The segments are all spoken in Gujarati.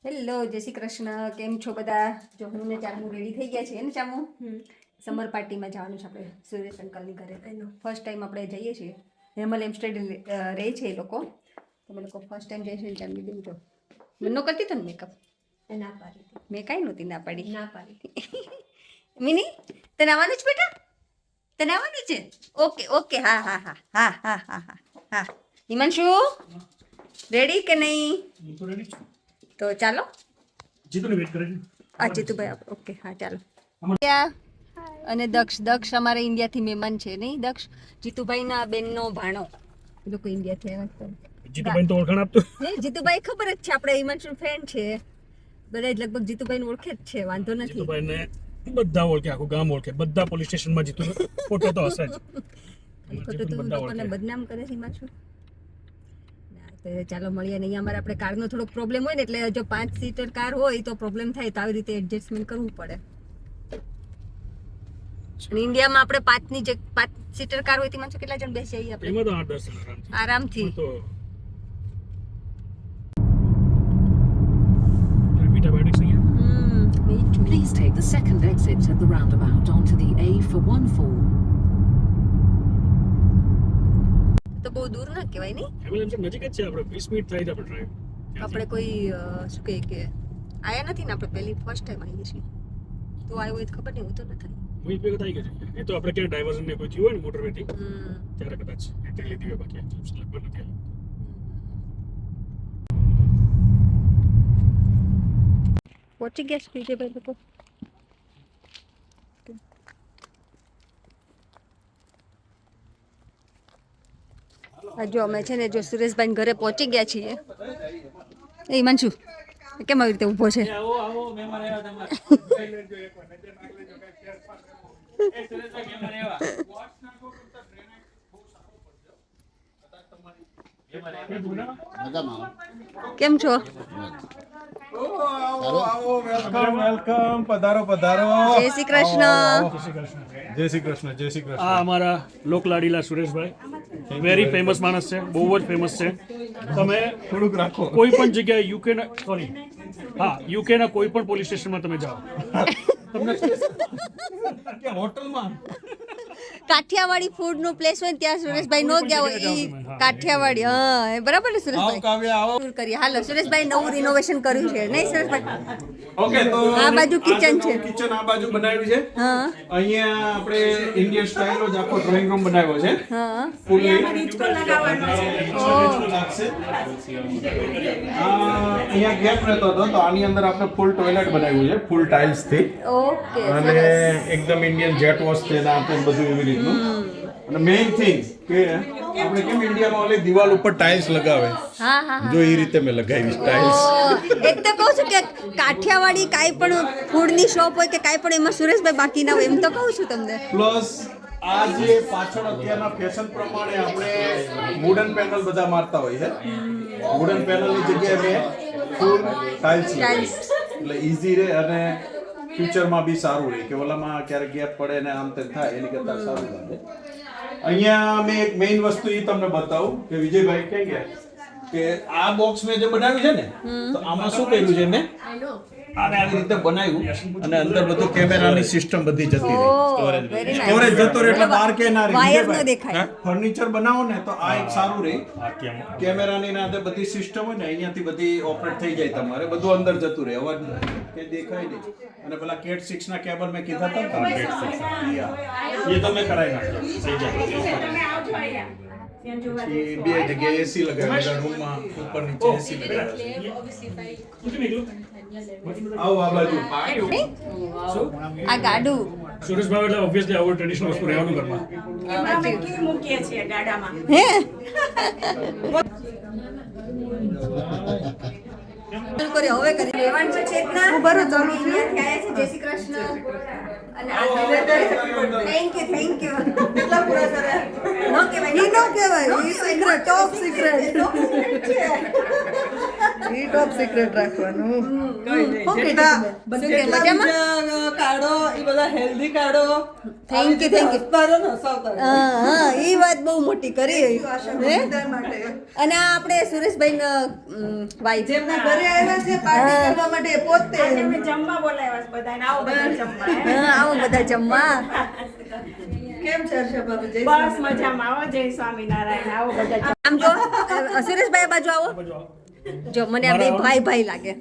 હેલો, જય શ્રી કૃષ્ણ. કેમ છો બધા? જો હું ને ચામુ રેડી થઈ ગયા છીએ ને ચામુ. સમર પાર્ટીમાં જવાનું છે આપણે સુરેશ અંકલની ઘરે. ફર્સ્ટ ટાઈમ આપણે જઈએ છીએ. હેમલ એમસ્ટેડ રહે છે એ લોકો. તમે લોકો ફર્સ્ટ ટાઈમ જઈએ છીએ ચામની બેન. જો મને કરતી તો ને મેકઅપ ના પાડી મેં કાંઈ નહોતી ના પાડી. ના પાડી મિની તને આવવાનું છે બેટા? તને આવવાનું છે? Okay okay. હા હા હા હા હા હા હા હા. હિમાંશુ રેડી કે નહીં? હું તો રેડી છું. તો ચાલો. જીતુને વેટ કરે છે. જીતુભાઈ ઓકે હા ચાલો. અને દક્ષ અમારા ઇન્ડિયાથી મહેમાન છે નહીં દક્ષ? જીતુભાઈના બેનનો ભાણો. એ લોકો ઇન્ડિયાથી આવ્યા છે. જીતુભાઈ તો ઓળખાણ આપતો. જીતુભાઈ ખબર જ છે, આપણે હિમાંશુ ફ્રેન્ડ છે. બધા જ લગભગ જીતુભાઈને ઓળખે જ છે, વાંધો નથી. જીતુભાઈને બધા ઓળખે, આખું ગામ ઓળખે, બધા પોલીસ સ્ટેશનમાં જીતુનો ફોટો તો હશે જ. ખોટું તો લોકોને બદનામ કરે છે હિમાંશુ. તો ચાલો મળીએ. નહીં અમારે આપણે કારનો થોડોક પ્રોબ્લેમ હોય ને, એટલે જો 5 સીટર કાર હોય તો પ્રોબ્લેમ થાય, તો આવી રીતે એડજસ્ટમેન્ટ કરવું પડે. અને ઇન્ડિયામાં આપણે 5 સીટર કાર હોય તેમાં કેટલા જણ બેસી જઈએ આપણે? એમાં તો 8-10 આરામથી. તો મીઠા બાઇટ્સ અહીંયા. Please take the second exit at the roundabout onto the A414. તો બહુ દૂર ના કહેવાય નહીં. હેમલ એમ નજીક જ છે, આપણે 20 મિનિટ થાય છે આપણે ડ્રાઈવ. આપણે કોઈ શું કહે કે આયા નથી ને, આપણે પહેલી ફર્સ્ટ ટાઈમ આવીએ છીએ. તો આવ્યો હોય તો ખબર નહીં, હું તો નથી. હું એક વખત આવી ગયો છે. એ તો આપણે ક્યાં ડાયવર્ઝન ને કોઈ થયું હોય ને મોટરવેથી ત્યારે કદાચ એન્ટ્રી લીધી હોય, બાકી લગભગ નથી આવી. પહોંચી ગયા છે વિજયભાઈ લોકો. જો અમે છે ને જો સુરેશભાઈ ઘરે પહોંચી ગયા છીએ. એ હિમાંશુ કેમ આવી રીતે ઊભો છે? કેમ છો? વેલકમ. પધારો પધારો. જય શ્રી કૃષ્ણ. જય શ્રી કૃષ્ણ. જય શ્રી કૃષ્ણ. આ અમારા લોકલાડીલા સુરેશભાઈ વેરી ફેમસ માણસ છે, બહુ જ ફેમસ છે. તમે થોડુંક રાખો. કોઈ પણ જગ્યાએ યુકેના યુકેના કોઈ પણ પોલીસ સ્ટેશનમાં તમે જાઓ, તમને હોટલમાં કાઠિયાવાડી ફૂડ નું પ્લેસ હોય ને ત્યાં સુરેશભાઈ નો ગયા હોય. ઈ કાઠિયાવાડી. હા એ બરાબર ને આવો સુરેશભાઈ? કાવ્ય આવો. ટૂર કરીએ. હાલો સુરેશભાઈ નવું રિનોવેશન કર્યું છે નહીં સુરેશભાઈ? ઓકે, તો આ બાજુ કિચન છે. કિચન આ બાજુ બનાવ્યું છે. હા અહીંયા આપણે ઇન્ડિયન સ્ટાઇલનો જ આખો ડ્રોઈંગ રૂમ બનાવ્યો છે. હા. ફૂલી લાગશે. અહીંયા ગેપ રહેતો હતો, તો આની અંદર આપણે ફૂલ ટોયલેટ બનાવ્યું છે, ફૂલ ટાઇલ્સ થી. ઓકે અને એકદમ ઇન્ડિયન જેટ વોશ છે ને આપણે બધું એવી રીતનું. અને મેઇન થિંગ કે આપણે કેમ ઇન્ડિયામાં ઓલી દિવાલ ઉપર ટાઇલ્સ લગાવે, હા હા જો એ રીતે મેં લગાવી ટાઇલ્સ. એક તો કહું છું કે કાઠિયાવાડી કાંઈ પણ ફૂડની શોપ હોય કે કાંઈ પણ એમાં સુરેશભાઈ બાકી ના હોય, એમ તો કહું છું તમને. પ્લસ આ જે પાછળ અત્યારના ફેશન પ્રમાણે આપણે વુડન પેનલ બધા મારતા હોય છે, વુડન પેનલની જગ્યાએ મેં ફૂલ ટાઇલ્સ એટલે ઈઝી રહે અને ફ્યુચરમાં બી સારું રહે કે ઓલામાં ક્યારેક ગેપ પડે ને આમ તેમ થાય, એની કરતાં સારું લાગે. અહીંયા મેં એક મેઇન વસ્તુ એ તમને બતાવું કે વિજયભાઈ ક્યાં ગયા કે આ બોક્સ મેં જે બનાવ્યું છે ને, તો આમાં શું કર્યું છે મેં આને આવી રીતે બનાવ્યું અને અંદર બધું કેમેરાની સિસ્ટમ બધી જતી રહી. સ્ટોરેજ જતો રહે એટલે બહાર કે ના રહે. વાયર ન દેખાય. ફર્નિચર બનાવો ને તો આ એક સારું રહે. કેમેરાની ના અંદર બધી સિસ્ટમ હોય ને, અહીંયાથી બધી ઓપરેટ થઈ જાય, તમારે બધું અંદર જતું રહે, અવાજ કે દેખાય નહીં. અને પેલા કેટ 6 ના કેબલ મેં કીધા હતા ને, કેટ 6 એ તમે કરાવી નાખો, થઈ જાય. પછી બે જગ્યાએ એસી લગાવ્યું, રૂમમાં ઉપર નીચે એસી લગાવ્યું. આવો આ બાજુ. આ ગાડું સુરેશભાઈ એટલે ઓબ્વિયસલી આવું ટ્રેડિશનલ વસ્તુ રહેવાનું ઘરમાં. હે હવે કરી લેવાનું છે ચેતના. હું બરો ચાલુ છું. થયા છે. જય શ્રી કૃષ્ણ. અને આ થેન્ક યુ કેટલા પૂરા કર્યા. નો કહેવાય, ઈ નો કહેવાય, ઈ સિક્રેટ, ટોપ સિક્રેટ છે. ઈ ટોપ સિક્રેટ રાખવાનું કાઢો એ બધા હેલ્ધી કાઢો. થેન્ક યુ હા એ વાત બહુ મોટી કરી હે? અને આ આપણે સુરેશભાઈ વાઈફ જેમના ઘરે આવ્યા છે પાર્ટી કરવા માટે પોતે જમવા બોલાવ્યા છે બધાને, આવો બધા જમવા. હા આવો બધા જમવા. કેમ છે હર્ષા ભાભી? જય બસ મજામાં, આવો જય સ્વામિનારાયણ, આવો બધા જમવા. આમ જો સુરેશભાઈ આ બાજુ આવો. જો મને આ બે ભાઈ ભાઈ લાગે.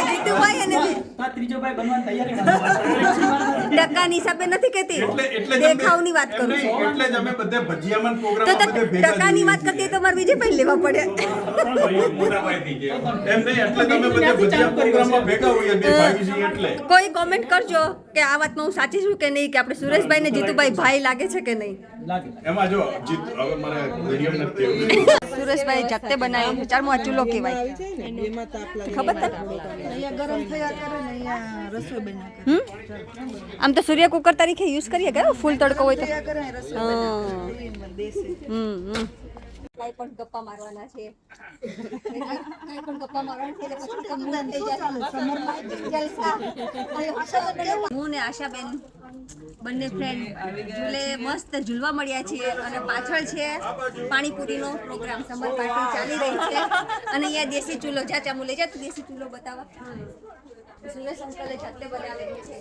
જીતુભાઈ અને ત્રીજો ભાઈ બનવાની તૈયારી ટકાની હિસાબે નથી કહેતી, એટલે દેખાવની વાત કરું છું. એટલે જ અમે બધે ભજીયામાં તો પ્રોગ્રામ બધે ભેગા ટકાની વાત કરતી તો મારે બીજે ભાઈ લેવા પડે. મોટા ભાઈ થઈ ગયા એમ નહીં, એટલે તમે બધે ભજીયા પ્રોગ્રામમાં ભેગા હોઈએ બે ભાઈ છીએ એટલે. કોઈ કોમેન્ટ કરજો કે આ વાતમાં હું સાચી છું કે નહીં, કે આપણે સુરેશભાઈ ને જીતુભાઈ ભાઈ લાગે છે કે નહીં. એમાં જો જીત હવે મારે વિડીયો નથી કેવું. સુરેશભાઈ જાતે બનાવ્યો છે. ચારમો આ ચૂલો કહેવાય. એમાં તાપ લાગે. ખબર તને? અહીંયા ગરમ થયા કરે ને અહીંયા રસોઈ બનાવે. આમ તો સૂર્ય કુકર તરીકે યુઝ કરીએ કે ફૂલ તડકો હોય તો. કરે રસોઈ બનાવે દેશી. કાઈ પણ ગપ્પા મારવાના છે. કાઈ પણ ગપ્પા મારવાના છે એટલે પછી તો મૂડ થઈ જાય. જલસા. હું ને આશાબેન બંને ફ્રેન્ડ ઝૂલે મસ્ત ઝૂલવા મળ્યા છીએ અને પાછળ છે પાણીપુરીનો પ્રોગ્રામ, સમર પાર્ટી ચાલી રહી છે. અને અહીંયા દેશી ચૂલો, જા ચામુ લઈ જા તું દેશી ચૂલો બતાવવા. સુરેશ અંકલે જાતે બનાવેલું છે.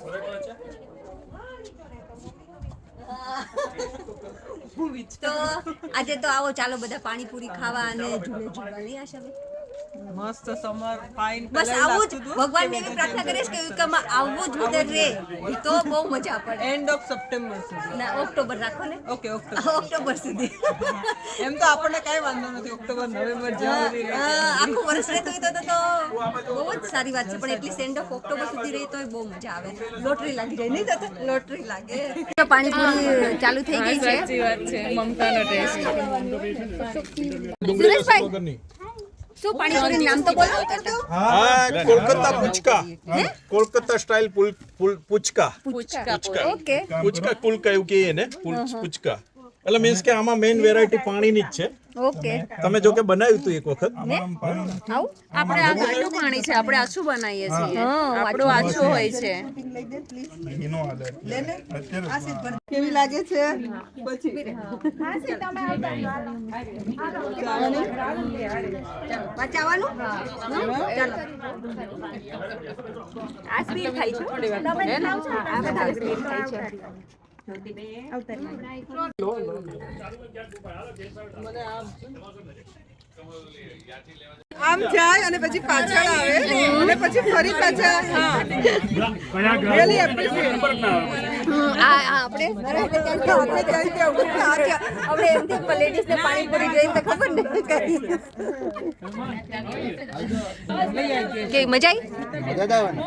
તો આજે તો આવો, ચાલો બધા પાણીપુરી ખાવા અને ઝૂલે ઝૂલવાની. આશાબેન મસ્ત સમર ફાઇન. બસ આવું જ ભગવાનને એવી પ્રાર્થના કરીશ કે યુકેમાં આવું જ વેધર રહે તો બહુ મજા પડે. એન્ડ ઓફ સપ્ટેમ્બર સુધી. ના ઓક્ટોબર રાખો ને. Okay okay. ઓક્ટોબર સુધી. એમ તો આપણને કઈ વાંધો નથી. ઓક્ટોબર નવેમ્બર જ્યાં સુધી રહે. આખું વર્ષ રહેતો હોય તો બહુ જ સારી વાત છે, પણ એટલી એન્ડ ઓફ ઓક્ટોબર સુધી રહી તો બહુ મજા આવે. લોટરી લાગી જાય નહીં તો લોટરી લાગે. પાણીપુરી ચાલુ થઈ ગઈ છે. સાચી વાત છે. મમતાનો ટેસ્ટ. સુરેશભાઈ શું પાણીપુરી નામ તો બોલો. હા, કોલકાતા પુચકા. કોલકાતા સ્ટાઇલ પુચકા. ઓકે. પુચકા કુલકા એવું કહીએ ને, પુચકા. એટલે મીન્સ કે આમાં મેઇન વેરાયટી પાણીની જ છે. ઓકે. તમે જો કે બનાવ્યું હતું એક વખત. આવું આપણે આ ઠંડુ પાણી છે, આપણે આછું બનાવીએ છીએ. આપણું આછું હોય છે. કેવી લાગે છે? પછી બચાવવાનું. ચાલો આ સ્પીડ થાય છે. તમે ખાવ છો આ બધા સ્પીડ થાય છે. આમ જાય અને પછી પાછળ આવે અને પછી ફરી પાછા. હા really appreciate. આપણે એમથી લેડીઝ ને પાણીપુરી જોઈને તો ખબર નહીં કે મજા આવી.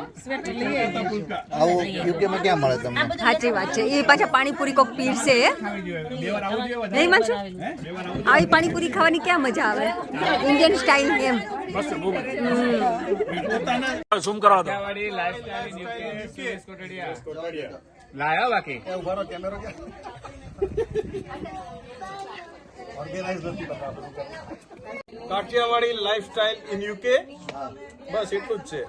સાચી વાત છે. એ પાછા પાણીપુરી કોક પીરસે નહીં માનશો. આવી પાણીપુરી ખાવાની ક્યાં મજા આવે, ઇન્ડિયન સ્ટાઇલ એમ. ઝૂમ કરાવો તો. લાયા બાકી કાઠિયાવાડી લાઈફસ્ટાઈલ ઇન યુકે. બસ એટલું જ છે.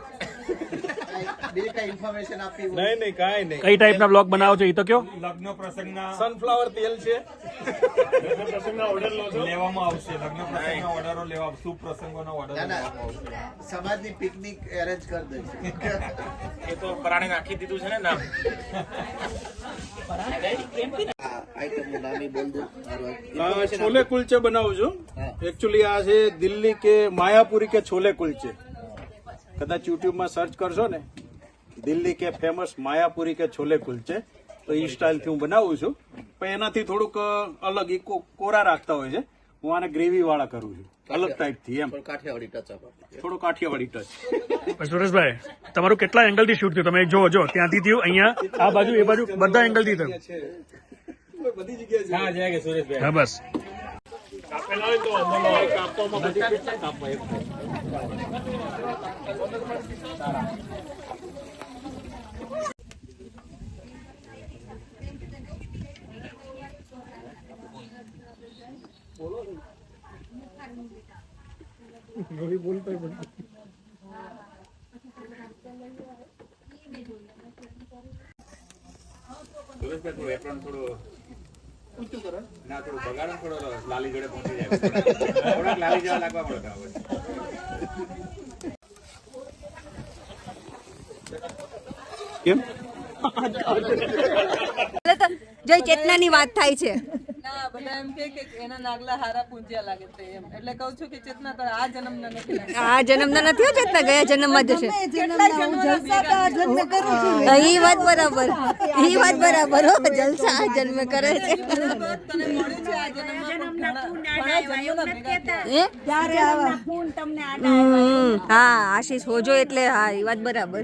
નહીં નહીં કાંઈ નહીં. કઈ ટાઈપના બ્લોગ બનાવો છો એ તો કયો. લગ્ન પ્રસંગના સનફ્લાવર તેલ છે. લેવામાં આવશે. લગ્ન પ્રસંગના ઓર્ડરો લેવા, શુભ પ્રસંગોના ઓર્ડરો લેવામાં આવશે. સમાજની પિકનિક એરેન્જ કરી દઈશું. એ તો પરાણે નાખી દીધું છે ને નામ. આઈટમનું નામ ઈ બોલ દો. છોલે કુલચે બનાવું છું. એકચ્યુઅલી આ છે દિલ્હી કે માયાપુરી કે છોલે કુલચે. કદાચ યુટ્યુબમાં સર્ચ કરશો ને, દિલ્હી કે ફેમસ માયાપુરી કે છોલે કુલચે, તો એ સ્ટાઇલથી હું બનાવું છું. પણ એનાથી થોડુંક અલગ એ કોરા રાખતા હોય છે. હું આને ગ્રેવી વાળા કરું છું, અલગ ટાઈપથી એમ. કાઠિયાવાડી ટચ આપો. થોડો કાઠિયાવાડી ટચ. સુરેશભાઈ તમારું કેટલા એંગલથી શૂટ થયું તમે જો ત્યાંથી થયું, અહીંયા આ બાજુ એ બાજુ બધા એંગલથી થયું. બધી જગ્યાએ હા જાય સુરેશભાઈ. હા બસ. થોડું એપ્રોન થોડું ના થોડું બગાડો થોડો લાલી જોડે પહોંચી જાય થોડાક લાલી જેવા લાગવા પડે હવે કેમ જો ચેતનાની વાત થાય છે. ના બધા એમ કે એના નાગલા હારા પૂંજ્યા લાગે છે એમ એટલે કહું છું કે ચેતના તો આ જન્મના નથી લાગે. આ જન્મના નથી હો ચેતના, ગયા જન્મમાં જશે. ઈ વાત બરાબર, ઈ વાત બરાબર હો, જલસા આ જન્મે કરે છે. તને મળ્યું છે આ જન્મના ફૂન તમને આડા હા આશીષ હોજો એટલે હા એ વાત બરાબર.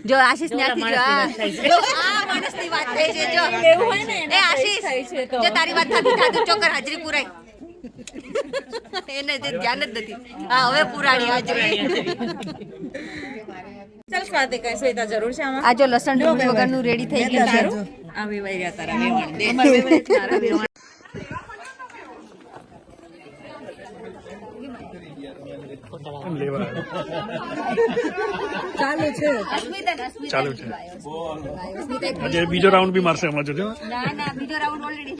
જો આશીષ ત્યાંથી જો આ માણસની વાત થઈ છે. જો એવું હોય ને એ આશીષ જો તારી વાત થતી થાતું ચોકર હાજરી પુરાઈ. એને જે ધ્યાન જ નથી. હા હવે પુરાણી હાજરી. ચાલ સ્વાતિ કઈ સુવિધા જરૂર છે આમાં? આ જો લસણ ડુંગળી વગરનું રેડી થઈ ગયું છે. આ વેવાઈ ગયા તારા વેવાણ દે અમાર વેવાઈ તારા વેવાણ. ચાલુ છે. ચાલુ છે. આજે બીજો રાઉન્ડ બી મારશે હમણાં જોજો. ના ના બીજો રાઉન્ડ ઓલરેડી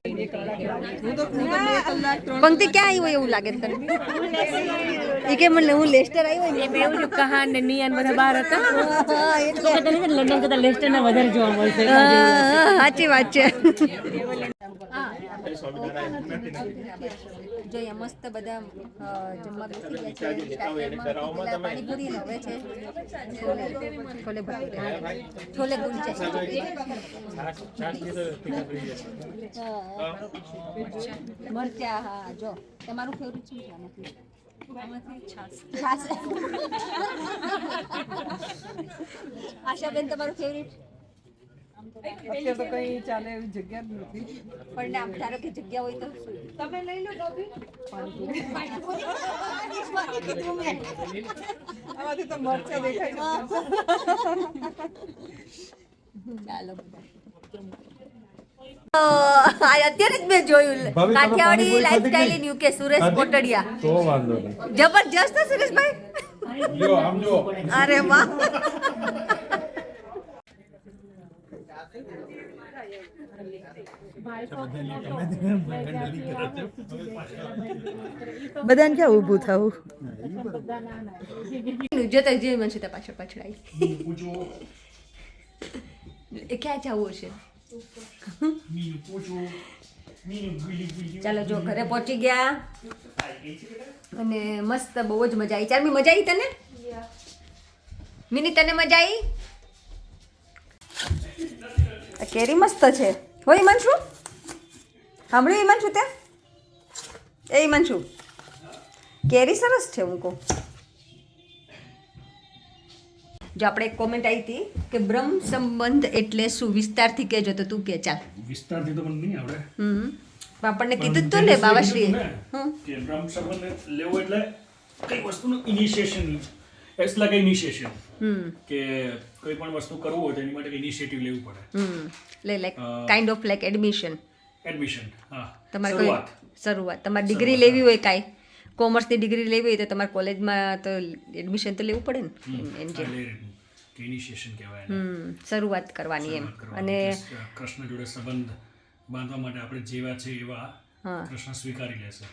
પંક્તિ ક્યાં આવી હોય એવું લાગે તને? એ કે મને હું લેસ્ટર આવી હોય ને એવું કહાન ને નિયાન બધા બહાર હતા એટલે લંડન કરતા લેસ્ટર ના વધારે જોવા મળશે. સાચી વાત છે. જો અહીંયા મસ્ત બધા જમવા બેસી ગયા છે. સ્ટાર્ટરમાં પાણીપુરી ને હવે છે છોલે ભટુરે, છોલે કુલચે. મરચા હા જો તમારું ફેવરિટ શું છે આમાંથી? છાસ. આશાબેન તમારું ફેવરિટ? અત્યારે તો કઈ ચાલે એવી જગ્યા જ નથી. પણ આમ ધારો કે જગ્યા હોય તો તમે લઈ લો ટોપી. આમાંથી તો મરચા દેખાય છે. ચાલો અત્યારે જ મેં જોયું Kathiyawadi lifestyle in UK Suresh Kotadiya. તો વાંધો નહીં. જબરજસ્ત સુરેશભાઈ. જો આમ જો અરે વાહ. બધાને ક્યાં ઊભું થવું? જોતા જે મનશે તે પાછળ પાછળ આવી. એ ક્યાં જવું છે? ચાલો જો ઘરે પહોંચી ગયા અને મસ્ત બહુ જ મજા આવી. ચારમી મજા આવી તને? મિની તને મજા આવી? આ કેરી મસ્ત છે હોય ઈમાંશુ? સાંભળ્યું ઈમાંશુ તે? એ ઈમાંશુ કેરી સરસ છે હું કહું. જો આપણે એક કોમેન્ટ આવી હતી કે બ્રહ્મ સંબંધ એટલે શું, વિસ્તારથી કહેજો તો તું કે ચાલ. વિસ્તારથી તો મને નહીં આવડે. આપણને કીધું જ તો ને બાવાશ્રીએ. કે બ્રહ્મ સંબંધ લેવો એટલે કઈ વસ્તુનું ઇનિશિએશન, ઇટ્સ લાઈક ઇનિશિએશન. કે કોઈ પણ વસ્તુ કરવું હોય તો એની માટે ઇનિશિયેટિવ લેવું પડે. Like kind of like admission. હા તમારે કોઈ શરૂઆત તમારે ડિગ્રી લેવી હોય કાંઈ કોમર્સની ડિગ્રી લેવી હોય તો તમારે કોલેજમાં તો એડમિશન તો લેવું પડે ને. એમ જે ઇનિશિએશન કહેવાય. શરૂઆત કરવાની એમ. અને કૃષ્ણ જોડે સંબંધ બાંધવા માટે આપણે જેવા છે એવા કૃષ્ણ સ્વીકારી લેશે.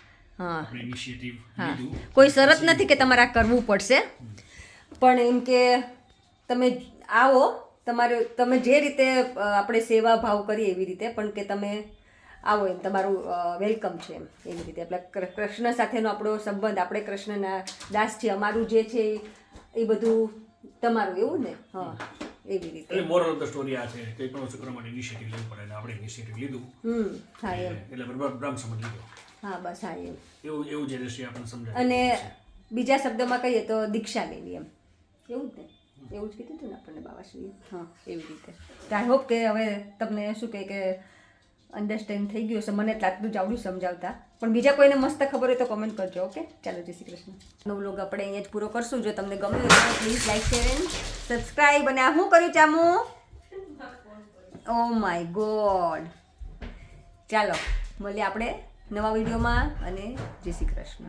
આપણે ઇનિશિયેટિવ લીધું. કોઈ શરત નથી કે તમારે આ કરવું પડશે, પણ એમ કે તમે આવો તમારે તમે જે રીતે આપણે સેવા ભાવ કરીએ એવી રીતે, પણ કે તમે આવો એમ તમારું વેલકમ છે એમ એવી રીતે. આપણે કૃષ્ણ સાથેનો આપણો સંબંધ, આપણે કૃષ્ણના દાસ છીએ, અમારું જે છે એ બધું તમારું એવું ને. હા એવી રીતે. એટલે મોરલ ઓફ ધ સ્ટોરી આ છે કંઈ પણ વસ્તુ કરવા માટે ઇનિશિયેટિવ લેવું પડે ને આપણે ઇનિશિયેટિવ લીધું. હા એમ. એટલે બ્રહ્મ સંબંધ લીધો. હા બસ હા એમ. એવું જે દ્રષ્ટિએ આપણને સમજાય. અને બીજા શબ્દોમાં કહીએ તો દીક્ષા લેવી એમ. એવું જ ને, એવું જ કીધું હતું ને આપણને બાવાશ્રીએ. હા એવી રીતે. આઈ હોપ કે હવે તમને શું કહે કે અન્ડરસ્ટેન્ડ થઈ ગયું હશે. મને આટલું જ આવડ્યું સમજાવતા, પણ બીજા કોઈને મસ્ત ખબર હોય તો કોમેન્ટ કરજો. ઓકે ચાલો જય શ્રી કૃષ્ણ. નવો વ્લોગ આપણે અહીંયા જ પૂરો કરશું. જો તમને ગમ્યું હોય તો please like share and subscribe. અને આ શું કર્યું ચામુ? Oh my God. ચાલો મળીએ આપણે નવા વિડીયોમાં અને જય શ્રી કૃષ્ણ.